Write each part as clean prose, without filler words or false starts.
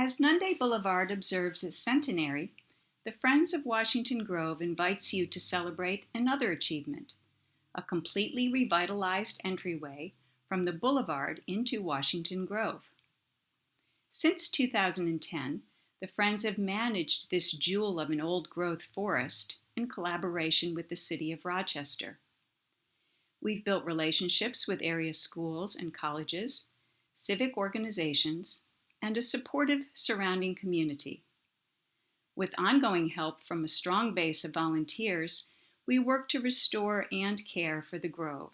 As Nunda Blvd observes its centenary, the Friends of Washington Grove invites you to celebrate another achievement, a completely revitalized entryway from the boulevard into Washington Grove. Since 2010, the Friends have managed this jewel of an old-growth forest in collaboration with the City of Rochester. We've built relationships with area schools and colleges, civic organizations, and a supportive surrounding community. With ongoing help from a strong base of volunteers, we work to restore and care for the grove,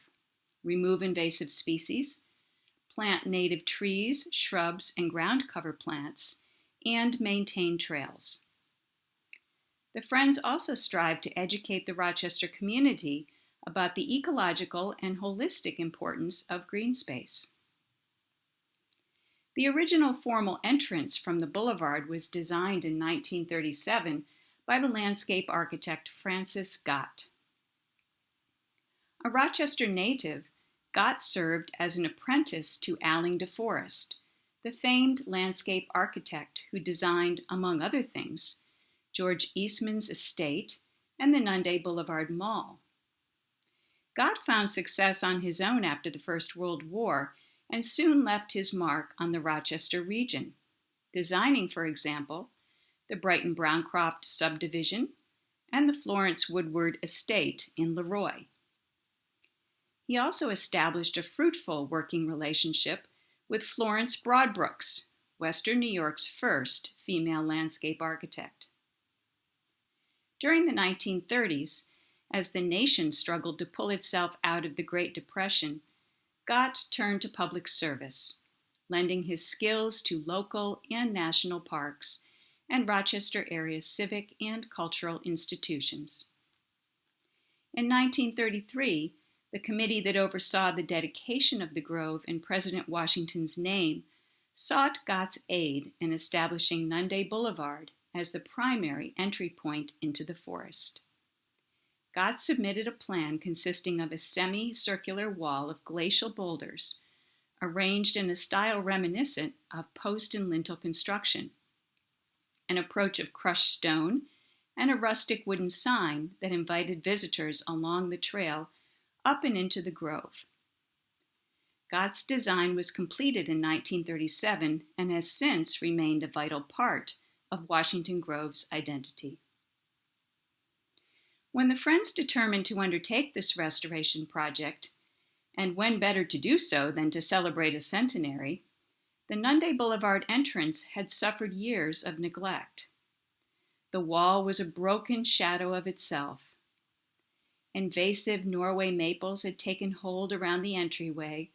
remove invasive species, plant native trees, shrubs, and ground cover plants, and maintain trails. The Friends also strive to educate the Rochester community about the ecological and holistic importance of green space. The original formal entrance from the boulevard was designed in 1937 by the landscape architect Francis Gott. A Rochester native, Gott served as an apprentice to Alling de Forest, the famed landscape architect who designed, among other things, George Eastman's estate and the Nunda Blvd Mall. Gott found success on his own after the First World War and soon left his mark on the Rochester region, designing, for example, the Brighton-Browncroft subdivision and the Florence Woodward estate in Leroy. He also established a fruitful working relationship with Florence Broadbrooks, Western New York's first female landscape architect. During the 1930s, as the nation struggled to pull itself out of the Great Depression, Gott turned to public service, lending his skills to local and national parks and Rochester area civic and cultural institutions. In 1933, the committee that oversaw the dedication of the grove in President Washington's name sought Gott's aid in establishing Nunda Blvd as the primary entry point into the forest. Gott submitted a plan consisting of a semicircular wall of glacial boulders, arranged in a style reminiscent of post and lintel construction, an approach of crushed stone, and a rustic wooden sign that invited visitors along the trail up and into the grove. Gott's design was completed in 1937 and has since remained a vital part of Washington Grove's identity. When the Friends determined to undertake this restoration project, and when better to do so than to celebrate a centenary, the Nunda Blvd entrance had suffered years of neglect. The wall was a broken shadow of itself. Invasive Norway maples had taken hold around the entryway,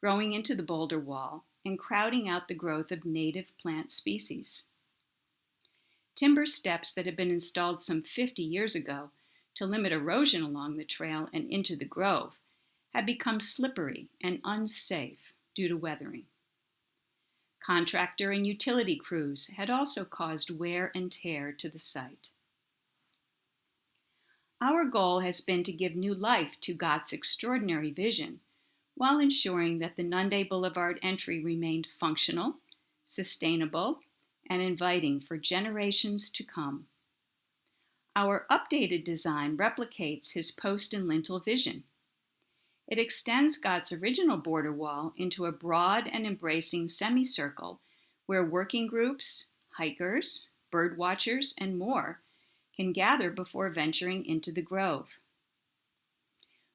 growing into the boulder wall and crowding out the growth of native plant species. Timber steps that had been installed some 50 years ago to limit erosion along the trail and into the grove had become slippery and unsafe due to weathering. Contractor and utility crews had also caused wear and tear to the site. Our goal has been to give new life to Gott's extraordinary vision while ensuring that the Nunda Blvd entry remained functional, sustainable, and inviting for generations to come. Our updated design replicates his post and lintel vision. It extends Gott's original border wall into a broad and embracing semicircle where working groups, hikers, bird watchers, and more can gather before venturing into the grove.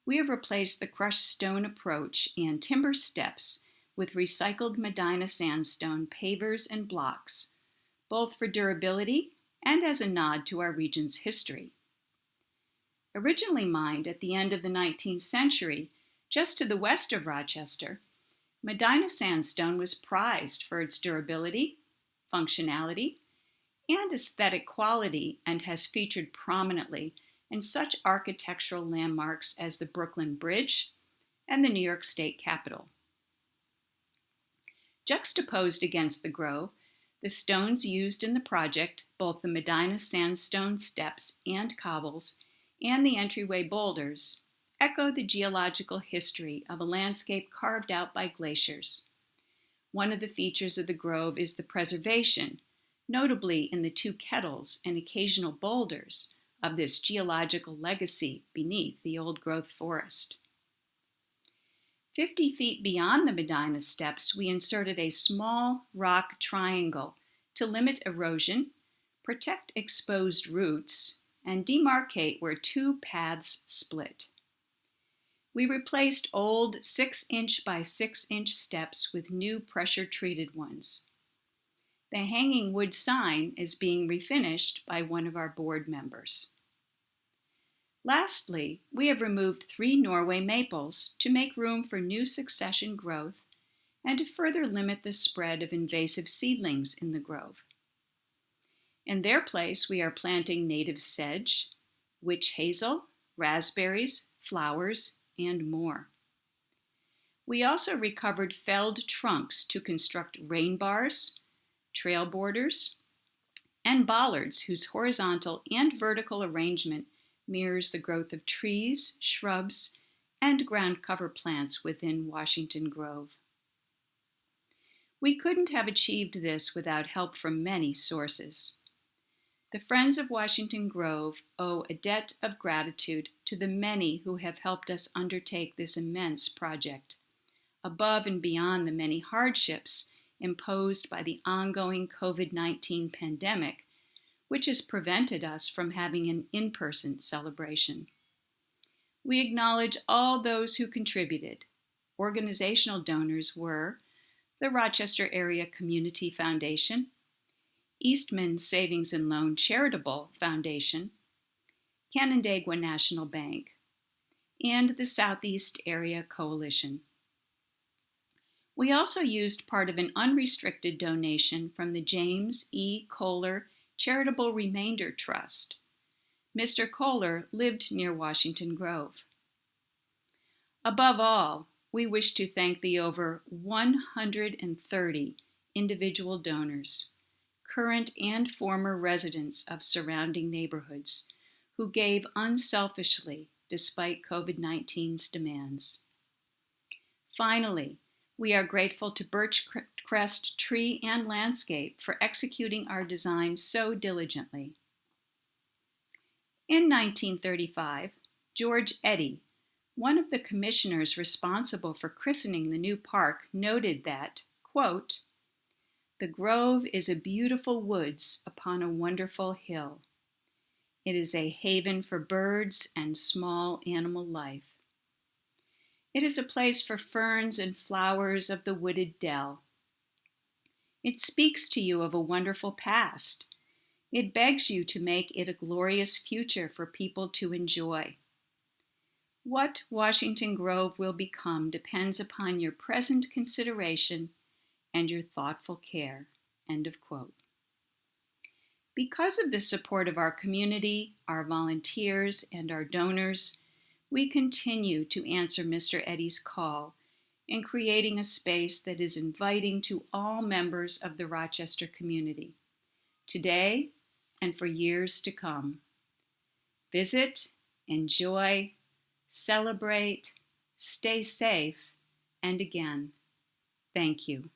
We have replaced the crushed stone approach and timber steps with recycled Medina sandstone pavers and blocks, both for durability and as a nod to our region's history. Originally mined at the end of the 19th century, just to the west of Rochester, Medina sandstone was prized for its durability, functionality, and aesthetic quality and has featured prominently in such architectural landmarks as the Brooklyn Bridge and the New York State Capitol. Juxtaposed against the grove, the stones used in the project, both the Medina sandstone steps and cobbles, and the entryway boulders, echo the geological history of a landscape carved out by glaciers, One of the features of the grove is the preservation, notably in the 2 kettles and occasional boulders, of this geological legacy beneath the old-growth forest. 50 feet beyond the Medina steps, we inserted a small rock triangle to limit erosion, protect exposed roots, and demarcate where 2 paths split. We replaced old 6-inch by 6-inch steps with new pressure-treated ones. The hanging wood sign is being refinished by one of our board members. Lastly, we have removed 3 Norway maples to make room for new succession growth and to further limit the spread of invasive seedlings in the grove. In their place, we are planting native sedge, witch hazel, raspberries, flowers, and more. We also recovered felled trunks to construct rain bars, trail borders, and bollards whose horizontal and vertical arrangement mirrors the growth of trees, shrubs, and ground cover plants within Washington Grove. We couldn't have achieved this without help from many sources. The Friends of Washington Grove owe a debt of gratitude to the many who have helped us undertake this immense project, above and beyond the many hardships imposed by the ongoing COVID-19 pandemic, which has prevented us from having an in-person celebration. We acknowledge all those who contributed. Organizational donors were the Rochester Area Community Foundation, Eastman Savings and Loan Charitable Foundation, Canandaigua National Bank, and the Southeast Area Coalition. We also used part of an unrestricted donation from the James E. Kohler Charitable Remainder Trust. Mr. Kohler lived near Washington Grove. Above all, we wish to thank the over 130 individual donors, current and former residents of surrounding neighborhoods, who gave unselfishly despite COVID-19's demands. Finally, we are grateful to Birchcrest Tree and Landscape for executing our design so diligently. In 1935, George Eddy, one of the commissioners responsible for christening the new park, noted that, quote, "The grove is a beautiful woods upon a wonderful hill. It is a haven for birds and small animal life. It is a place for ferns and flowers of the wooded dell. It speaks to you of a wonderful past. It begs you to make it a glorious future for people to enjoy. What Washington Grove will become depends upon your present consideration and your thoughtful care." End of quote. Because of the support of our community, our volunteers, and our donors, we continue to answer Mr. Eddy's call in creating a space that is inviting to all members of the Rochester community, today and for years to come. Visit, enjoy, celebrate, stay safe, and again, thank you.